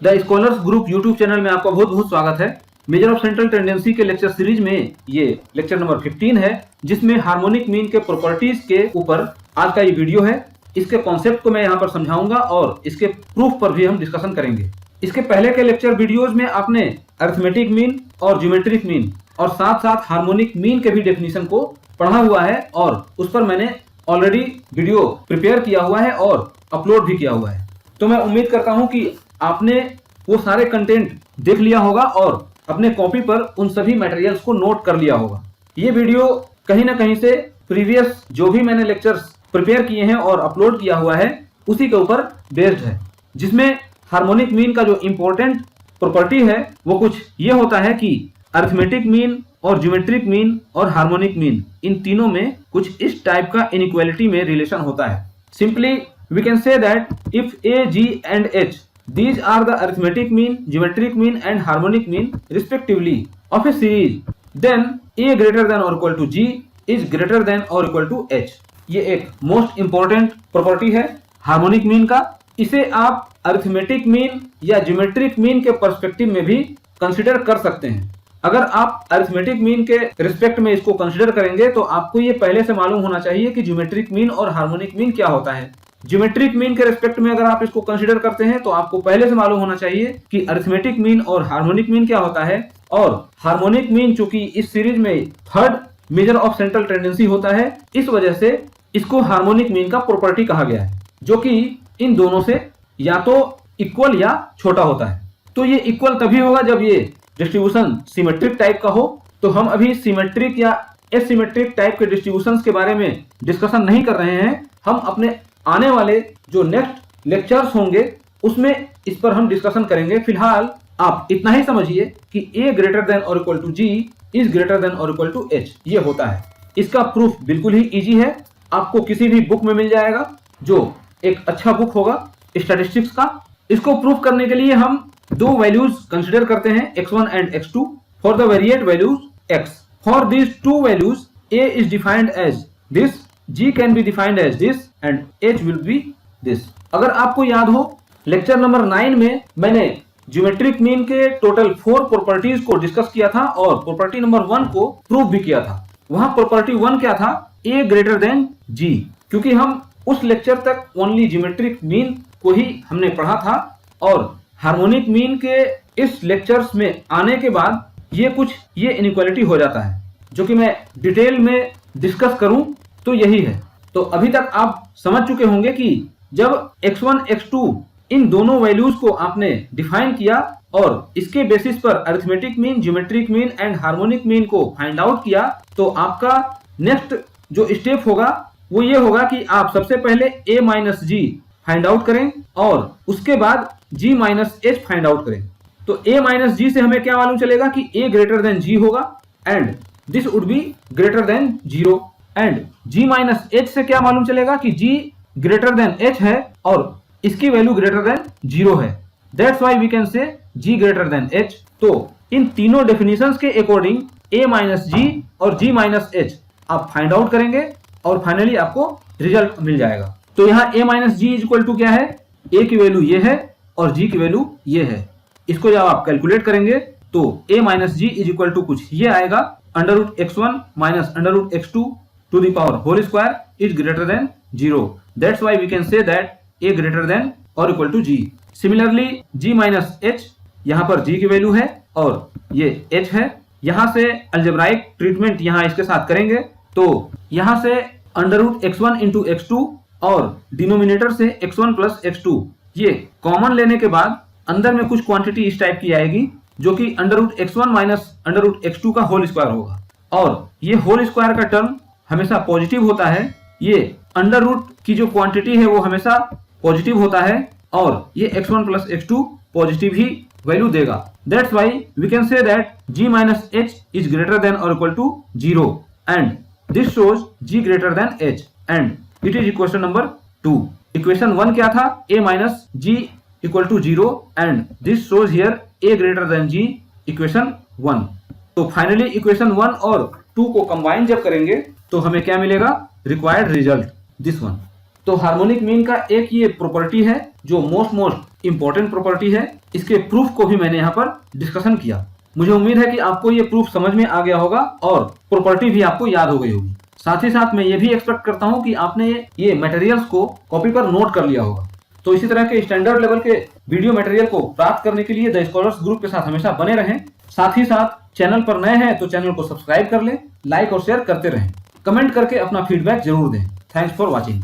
The scholars group YouTube channel में आपका बहुत बहुत स्वागत है। मेजर ऑफ सेंट्रल टेंडेंसी के लेक्चर सीरीज में ये लेक्चर नंबर 15 है, जिसमें हार्मोनिक मीन के प्रॉपर्टीज के ऊपर आज का ये वीडियो है। इसके कॉन्सेप्ट को मैं यहाँ पर समझाऊंगा और इसके प्रूफ पर भी हम डिस्कशन करेंगे। इसके पहले के लेक्चर वीडियोज में आपने अरिथमेटिक मीन और ज्योमेट्रिक मीन और साथ साथ हार्मोनिक मीन के भी डेफिनेशन को पढ़ा हुआ है और उस पर मैंने ऑलरेडी वीडियो प्रिपेयर किया हुआ है और अपलोड भी किया हुआ है। तो मैं उम्मीद करता हूं कि आपने वो सारे कंटेंट देख लिया होगा और अपने कॉपी पर उन सभी मटेरियल्स को नोट कर लिया होगा। ये वीडियो कहीं ना कहीं से प्रीवियस जो भी मैंने लेक्चर्स प्रिपेयर किए हैं और अपलोड किया हुआ है उसी के ऊपर बेस्ड है, जिसमें हार्मोनिक मीन का जो इम्पोर्टेंट प्रॉपर्टी है वो कुछ ये होता है कि अरिथमेटिक मीन और ज्योमेट्रिक मीन और हार्मोनिक मीन इन तीनों में कुछ इस टाइप का इनइक्वालिटी में रिलेशन होता है। Simply we can say that if A, G and H, these are the arithmetic mean, geometric mean and harmonic mean respectively of a series, then A greater than or equal to G is greater than or equal to H। ये एक most important property है harmonic mean का। इसे आप arithmetic mean या geometric mean के perspective में भी कंसिडर कर सकते हैं। अगर आप अरिथमेटिक मीन के रिस्पेक्ट में इसको कंसिडर करेंगे तो आपको ये पहले से मालूम होना चाहिए कि ज्योमेट्रिक मीन और हार्मोनिक मीन क्या होता है। ज्योमेट्रिक मीन के रिस्पेक्ट में अगर आप इसको कंसीडर करते हैं तो आपको पहले से मालूम होना चाहिए कि अरिथमेटिक मीन और हार्मोनिक मीन क्या होता है। और हार्मोनिक मीन चूंकि इस सीरीज में third measure of central tendency होता है, इस वजह से इसको हार्मोनिक मीन का प्रॉपर्टी कहा गया है, जो कि इन दोनों से या तो इक्वल या छोटा होता है। तो ये इक्वल तभी होगा जब ये डिस्ट्रीब्यूशन सिमेट्रिक टाइप का हो। तो हम अभी सिमेट्रिक या एसिमेट्रिक टाइप के डिस्ट्रीब्यूशन के बारे में डिस्कशन नहीं कर रहे हैं। हम अपने आने वाले जो नेक्स्ट लेक्चर्स होंगे उसमें इस पर हम डिस्कशन करेंगे। फिलहाल आप इतना ही समझिए कि A ग्रेटर देन और equal to G is greater than और इक्वल टू H ये होता है। इसका प्रूफ बिल्कुल ही इजी है, आपको किसी भी बुक में मिल जाएगा जो एक अच्छा बुक होगा स्टैटिस्टिक्स का। इसको प्रूफ करने के लिए हम दो वैल्यूज कंसिडर करते हैं, x1 and x2 for the variate values x। For these two values A is defined as this, G can be defined as this and H will be this। अगर आपको याद हो लेक्चर नंबर 9 में मैंने geometric mean के total 4 properties को discuss किया था और प्रॉपर्टी नंबर 1 को प्रूव भी किया था। वहां प्रॉपर्टी 1 क्या था? A greater than G। क्योंकि हम उस लेक्चर तक ओनली ज्योमेट्रिक मीन को ही हमने पढ़ा था और हार्मोनिक मीन के इस लेक्चर्स में आने के बाद ये इनइक्वालिटी हो जाता है, जो कि मैं डिटेल में डिस्कस करूं तो यही है। तो अभी तक आप समझ चुके होंगे कि जब x1 x2 इन दोनों वैल्यूज को आपने डिफाइन किया और इसके बेसिस पर arithmetic mean, geometric mean and harmonic mean को फाइंड आउट किया, तो आपका नेक्स्ट जो स्टेप होगा वो ये होगा कि आप सबसे पहले a minus G find out करें और उसके बाद g minus H find out करें। तो a माइनस जी से हमें क्या मालूम चलेगा कि a ग्रेटर देन g होगा and this would be greater than 0। And G minus H से क्या मालूम चलेगा कि G ग्रेटर देन H है और इसकी वैल्यू ग्रेटर देन 0 है। That's why we can say G greater than H। तो इन तीनों डेफिनेशंस के अकॉर्डिंग A माइनस जी और G माइनस एच आप फाइंड आउट करेंगे और फाइनली आपको रिजल्ट मिल जाएगा। तो यहाँ A minus G is equal to क्या है? A की वैल्यू ये है और G की वैल्यू ये है। इसको जब आप कैलकुलेट करेंगे तो A minus G is equal to कुछ ये आएगा, under root x1 minus under root x2 to the power whole square is greater than 0। That's why we can say that A greater than or equal to G। Similarly G minus H, यहाँ पर G की value है और ये H है। यहाँ से algebraic treatment यहाँ इसके साथ करेंगे तो यहाँ से under root x1 into x2 और डिनोमिनेटर से x1 प्लस x2 ये कॉमन लेने के बाद अंदर में कुछ क्वांटिटी इस टाइप की आएगी जो कि under root x1 minus under root x2 का होल स्क्वायर होगा। और ये होल स्क्वायर का टर्म हमेशा पॉजिटिव होता है। ये अंडर रूट की जो क्वांटिटी है वो हमेशा पॉजिटिव होता है और ये x1 प्लस x2 पॉजिटिव ही वैल्यू देगा। That's why we can say that G minus H is greater than और equal to 0 and this shows G greater than H and it is equation number 2। Equation 1 क्या था? A minus G equal to 0 and this shows here A greater than G, equation 1। तो finally equation 1 और 2 को combine जब करेंगे तो हमें क्या मिलेगा? Required result, this one. तो हार्मोनिक मीन का एक ये प्रॉपर्टी है जो मोस्ट इंपॉर्टेंट प्रॉपर्टी है। इसके प्रूफ को भी मैंने यहाँ पर डिस्कशन किया। मुझे उम्मीद है कि आपको ये प्रूफ समझ में आ गया होगा और प्रॉपर्टी भी आपको याद हो गई होगी। साथ ही साथ मैं ये भी एक्सपेक्ट करता हूँ कि आपने ये मटेरियल्स को कॉपी पर नोट कर लिया होगा। तो इसी तरह के स्टैंडर्ड लेवल के वीडियो मटेरियल को प्राप्त करने के लिए द स्कॉलर्स ग्रुप के साथ हमेशा बने रहें। साथ ही साथ चैनल पर नए हैं तो चैनल को सब्सक्राइब कर लें, लाइक और शेयर करते रहें, कमेंट करके अपना फीडबैक जरूर दें। Thanks for watching.